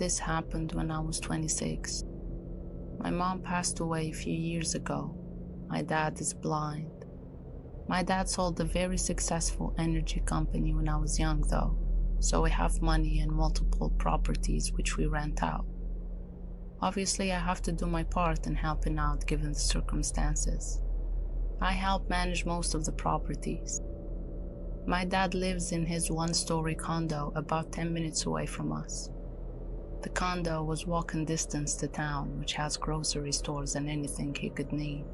This happened when I was 26. My mom passed away a few years ago. My dad is blind. My dad sold a very successful energy company when I was young though, so we have money and multiple properties which we rent out. Obviously I have to do my part in helping out given the circumstances. I help manage most of the properties. My dad lives in his one-story condo about 10 minutes away from us. The condo was walking distance to town, which has grocery stores and anything he could need.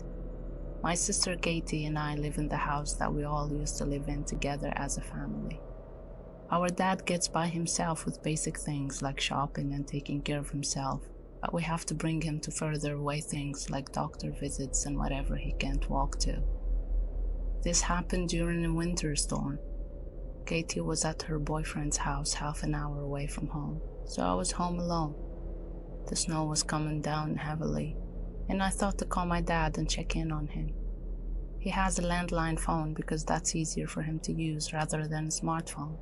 My sister Katie and I live in the house that we all used to live in together as a family. Our dad gets by himself with basic things like shopping and taking care of himself, but we have to bring him to further away things like doctor visits and whatever he can't walk to. This happened during a winter storm. Katie was at her boyfriend's house half an hour away from home, so I was home alone. The snow was coming down heavily, and I thought to call my dad and check in on him. He has a landline phone because that's easier for him to use rather than a smartphone.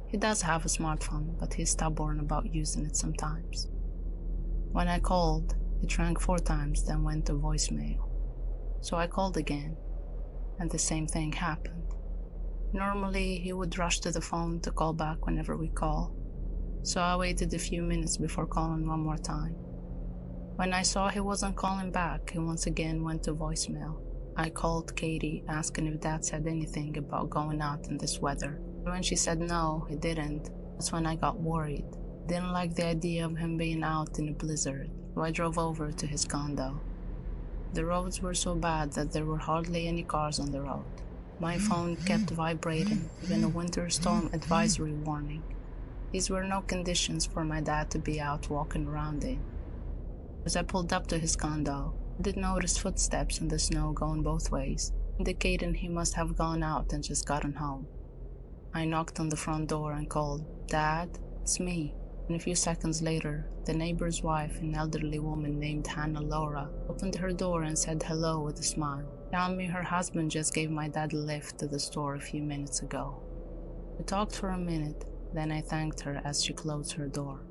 He does have a smartphone, but he's stubborn about using it sometimes. When I called, it rang 4 times, then went to voicemail. So I called again, and the same thing happened. Normally, he would rush to the phone to call back whenever we call, so I waited a few minutes before calling one more time. When I saw he wasn't calling back, he once again went to voicemail. I called Katie asking if Dad said anything about going out in this weather. When she said no, he didn't, that's when I got worried. Didn't like the idea of him being out in a blizzard, so I drove over to his condo. The roads were so bad that there were hardly any cars on the road. My phone kept vibrating, even a winter storm advisory warning. These were no conditions for my dad to be out walking around in. As I pulled up to his condo, I did notice footsteps in the snow going both ways, indicating he must have gone out and just gotten home. I knocked on the front door and called, "Dad, it's me." And a few seconds later, the neighbor's wife, an elderly woman named Hannah Laura, opened her door and said hello with a smile, telling me her husband just gave my dad a lift to the store a few minutes ago. We talked for a minute, then I thanked her as she closed her door.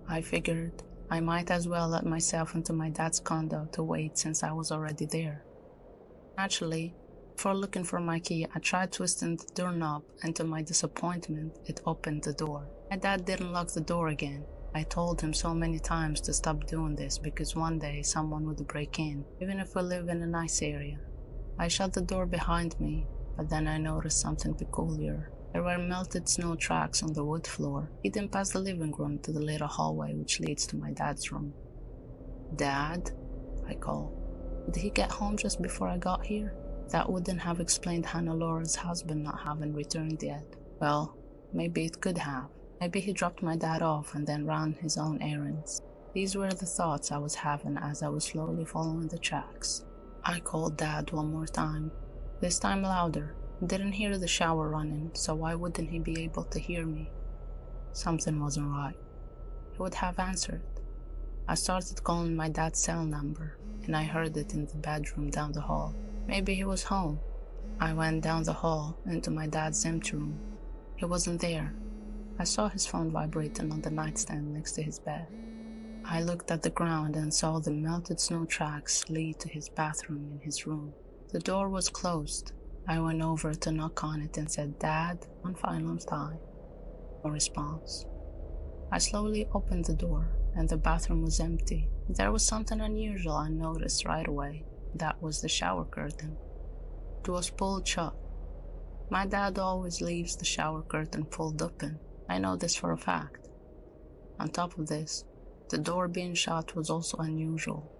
I figured I might as well let myself into my dad's condo to wait since I was already there. Naturally, before looking for my key, I tried twisting the doorknob, and to my disappointment, it opened the door. My dad didn't lock the door again. I told him so many times to stop doing this because one day someone would break in, even if we live in a nice area. I shut the door behind me, but then I noticed something peculiar. There were melted snow tracks on the wood floor, leading past the living room to the little hallway which leads to my dad's room. "Dad?" I called. "Did he get home just before I got here?" That wouldn't have explained Hannah Laura's husband not having returned yet. Well, maybe it could have. Maybe he dropped my dad off and then ran his own errands. These were the thoughts I was having as I was slowly following the tracks. I called Dad one more time, this time louder. Didn't hear the shower running, so why wouldn't he be able to hear me? Something wasn't right. He would have answered. I started calling my dad's cell number, and I heard it in the bedroom down the hall. Maybe he was home. I went down the hall into my dad's empty room. He wasn't there. I saw his phone vibrating on the nightstand next to his bed. I looked at the ground and saw the melted snow tracks lead to his bathroom in his room. The door was closed. I went over to knock on it and said, "Dad, one final time." No response. I slowly opened the door, and the bathroom was empty. There was something unusual I noticed right away. That was the shower curtain. It was pulled shut. My dad always leaves the shower curtain pulled open. I know this for a fact. On top of this, the door being shut was also unusual.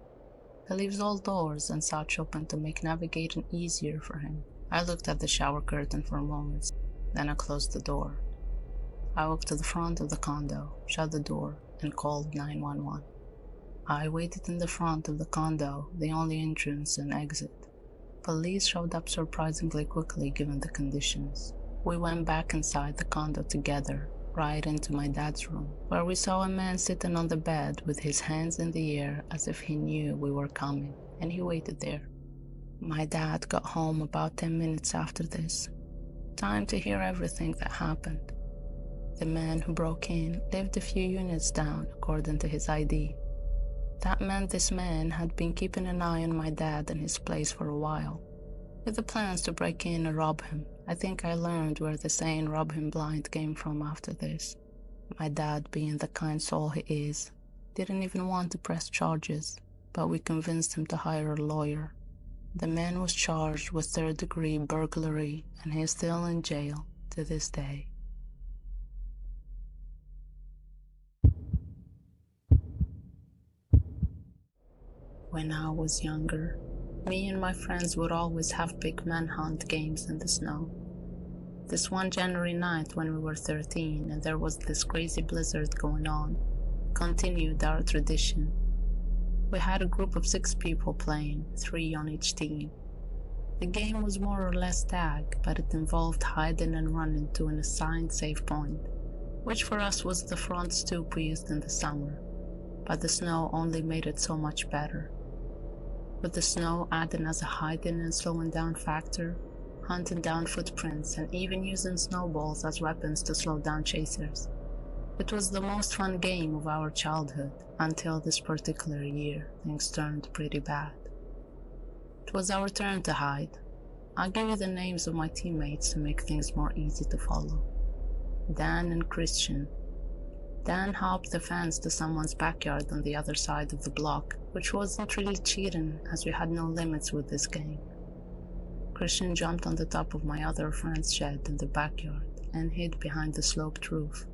He leaves all doors and such open to make navigating easier for him. I looked at the shower curtain for a moment, then I closed the door. I walked to the front of the condo, shut the door, and called 911. I waited in the front of the condo, the only entrance and exit. Police showed up surprisingly quickly given the conditions. We went back inside the condo together, right into my dad's room, where we saw a man sitting on the bed with his hands in the air as if he knew we were coming, and he waited there. My dad got home about 10 minutes after this. Time to hear everything that happened. The man who broke in lived a few units down, according to his ID. That meant this man had been keeping an eye on my dad and his place for a while, with the plans to break in and rob him. I think I learned where the saying "rob him blind" came from after this. My dad, being the kind soul he is, didn't even want to press charges, but we convinced him to hire a lawyer. The man was charged with third-degree burglary, and he is still in jail to this day. When I was younger, me and my friends would always have big manhunt games in the snow. This one January night when we were 13 and there was this crazy blizzard going on, continued our tradition. We had a group of 6 people playing, 3 on each team. The game was more or less tag, but it involved hiding and running to an assigned safe point, which for us was the front stoop we used in the summer, but the snow only made it so much better. With the snow adding as a hiding and slowing down factor, hunting down footprints, and even using snowballs as weapons to slow down chasers. It was the most fun game of our childhood, until this particular year things turned pretty bad. It was our turn to hide. I'll give you the names of my teammates to make things more easy to follow. Dan and Christian. Dan hopped the fence to someone's backyard on the other side of the block, which wasn't really cheating as we had no limits with this game. Christian jumped on the top of my other friend's shed in the backyard and hid behind the sloped roof.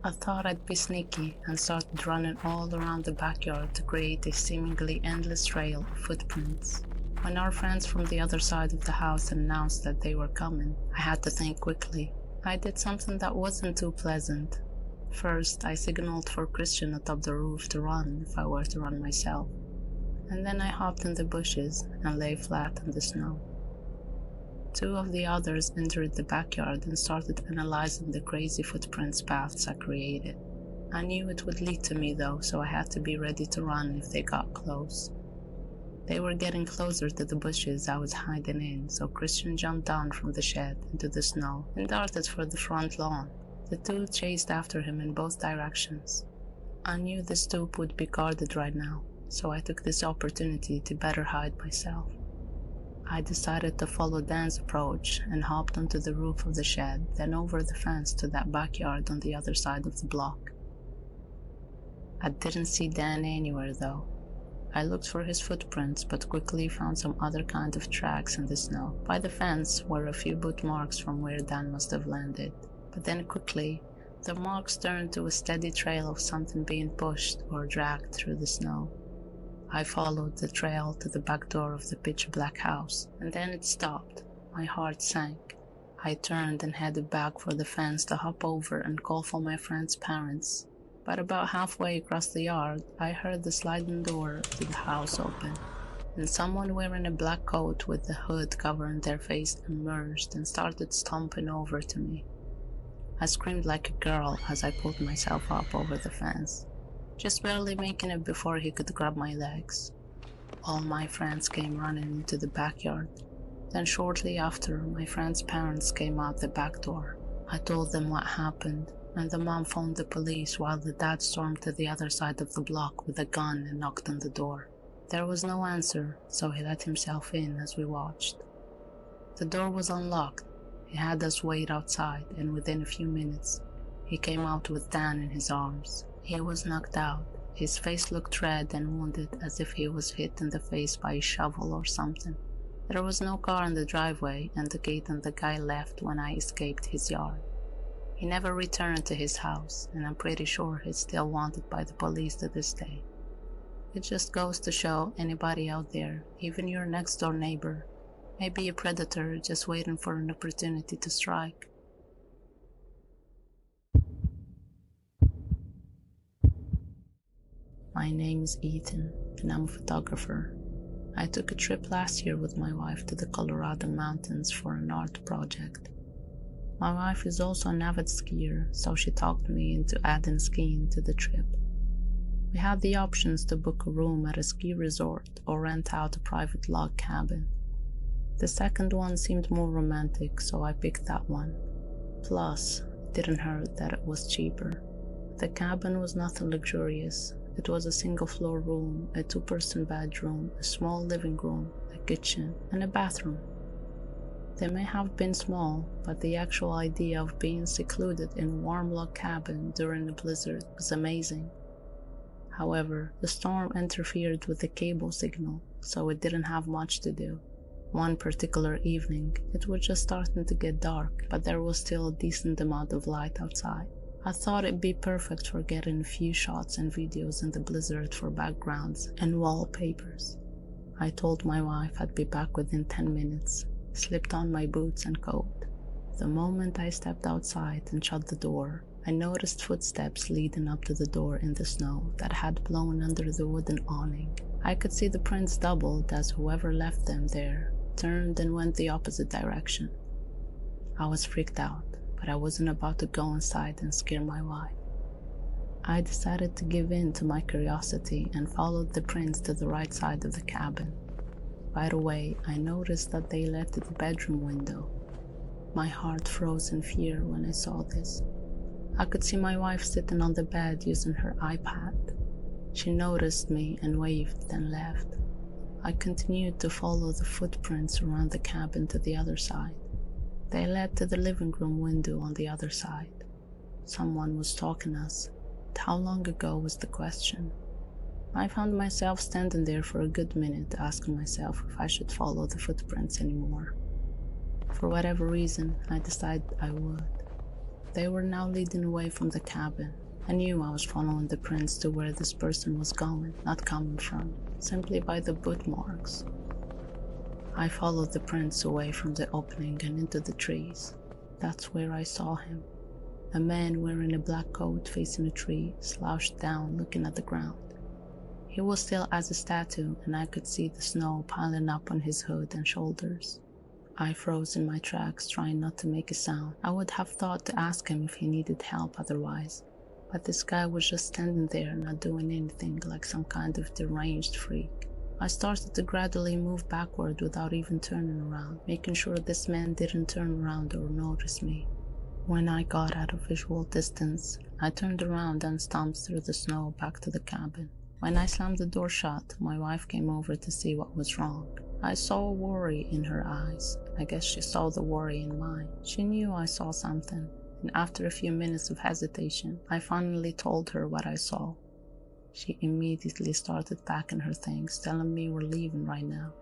I thought I'd be sneaky and started running all around the backyard to create a seemingly endless trail of footprints. When our friends from the other side of the house announced that they were coming, I had to think quickly. I did something that wasn't too pleasant. First, I signaled for Christian atop the roof to run if I were to run myself, and then I hopped in the bushes and lay flat in the snow. 2 of the others entered the backyard and started analyzing the crazy footprints paths I created. I knew it would lead to me though, so I had to be ready to run if they got close. They were getting closer to the bushes I was hiding in, so Christian jumped down from the shed into the snow and darted for the front lawn. The 2 chased after him in both directions. I knew the stoop would be guarded right now, so I took this opportunity to better hide myself. I decided to follow Dan's approach and hopped onto the roof of the shed, then over the fence to that backyard on the other side of the block. I didn't see Dan anywhere though. I looked for his footprints but quickly found some other kind of tracks in the snow. By the fence were a few boot marks from where Dan must have landed, but then quickly the marks turned to a steady trail of something being pushed or dragged through the snow. I followed the trail to the back door of the pitch-black house, and then it stopped. My heart sank. I turned and headed back for the fence to hop over and call for my friend's parents. But about halfway across the yard, I heard the sliding door to the house open, and someone wearing a black coat with the hood covering their face emerged and started stomping over to me. I screamed like a girl as I pulled myself up over the fence, just barely making it before he could grab my legs. All my friends came running into the backyard. Then shortly after, my friend's parents came out the back door. I told them what happened, and the mom phoned the police while the dad stormed to the other side of the block with a gun and knocked on the door. There was no answer, so he let himself in as we watched. The door was unlocked. He had us wait outside, and within a few minutes, he came out with Dan in his arms. He was knocked out. His face looked red and wounded as if he was hit in the face by a shovel or something. There was no car in the driveway, and the gate and the guy left when I escaped his yard. He never returned to his house, and I'm pretty sure he's still wanted by the police to this day. It just goes to show anybody out there, even your next door neighbor, may be a predator just waiting for an opportunity to strike. My name is Ethan, and I'm a photographer. I took a trip last year with my wife to the Colorado mountains for an art project. My wife is also an avid skier, so she talked me into adding skiing to the trip. We had the options to book a room at a ski resort or rent out a private log cabin. The second one seemed more romantic, so I picked that one. Plus, Didn't hurt that it was cheaper. The cabin was nothing luxurious. It was a single-floor room, a two-person bedroom, a small living room, a kitchen, and a bathroom. They may have been small, but the actual idea of being secluded in a warm log cabin during a blizzard was amazing. However, the storm interfered with the cable signal, so it didn't have much to do. One particular evening, it was just starting to get dark, but there was still a decent amount of light outside. I thought it'd be perfect for getting a few shots and videos in the blizzard for backgrounds and wallpapers. I told my wife I'd be back within 10 minutes, slipped on my boots and coat. The moment I stepped outside and shut the door, I noticed footsteps leading up to the door in the snow that had blown under the wooden awning. I could see the prints doubled as whoever left them there turned and went the opposite direction. I was freaked out, but I wasn't about to go inside and scare my wife. I decided to give in to my curiosity and followed the prints to the right side of the cabin. Right away, I noticed that they led to the bedroom window. My heart froze in fear when I saw this. I could see my wife sitting on the bed using her iPad. She noticed me and waved, then left. I continued to follow the footprints around the cabin to the other side. They led to the living room window on the other side. Someone was stalking us. How long ago was the question? I found myself standing there for a good minute, asking myself if I should follow the footprints anymore. For whatever reason, I decided I would. They were now leading away from the cabin. I knew I was following the prints to where this person was going, not coming from, simply by the boot marks. I followed the prints away from the opening and into the trees. That's where I saw him. A man wearing a black coat facing a tree, slouched down looking at the ground. He was still as a statue, and I could see the snow piling up on his hood and shoulders. I froze in my tracks, trying not to make a sound. I would have thought to ask him if he needed help otherwise, but this guy was just standing there, not doing anything, like some kind of deranged freak. I started to gradually move backward without even turning around, making sure this man didn't turn around or notice me. When I got out of visual distance, I turned around and stomped through the snow back to the cabin. When I slammed the door shut, my wife came over to see what was wrong. I saw worry in her eyes. I guess she saw the worry in mine. She knew I saw something, and after a few minutes of hesitation, I finally told her what I saw. She immediately started packing her things, telling me we're leaving right now.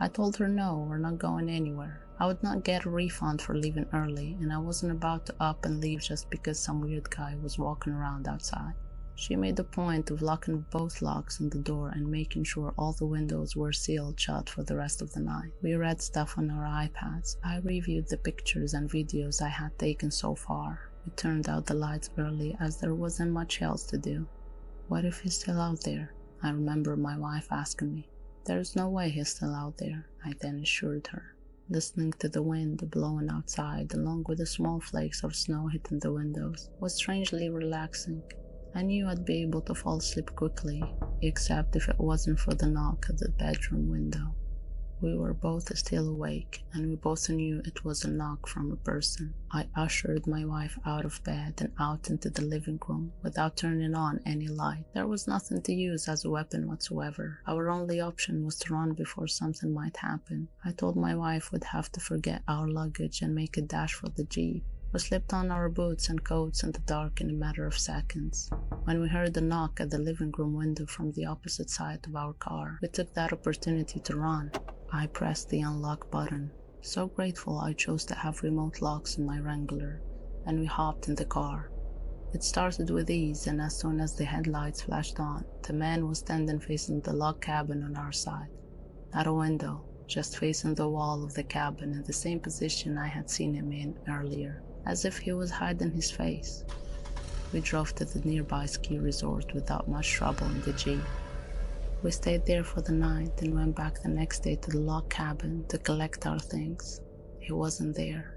I told her no, we're not going anywhere. I would not get a refund for leaving early, and I wasn't about to up and leave just because some weird guy was walking around outside. She made a point of locking both locks on the door and making sure all the windows were sealed shut for the rest of the night. We read stuff on our iPads. I reviewed the pictures and videos I had taken so far. We turned out the lights early as there wasn't much else to do. What if he's still out there? I remember my wife asking me. There's no way he's still out there, I then assured her. Listening to the wind blowing outside along with the small flakes of snow hitting the windows was strangely relaxing. I knew I'd be able to fall asleep quickly, except if it wasn't for the knock at the bedroom window. We were both still awake, and we both knew it was a knock from a person. I ushered my wife out of bed and out into the living room without turning on any light. There was nothing to use as a weapon whatsoever. Our only option was to run before something might happen. I told my wife we'd have to forget our luggage and make a dash for the Jeep. We slipped on our boots and coats in the dark in a matter of seconds. When we heard the knock at the living room window from the opposite side of our car, we took that opportunity to run. I pressed the unlock button. So grateful I chose to have remote locks in my Wrangler, and we hopped in the car. It started with ease, and as soon as the headlights flashed on, the man was standing facing the log cabin on our side. Not a window, just facing the wall of the cabin in the same position I had seen him in earlier, as if he was hiding his face. We drove to the nearby ski resort without much trouble in the Jeep. We stayed there for the night and went back the next day to the log cabin to collect our things. He wasn't there.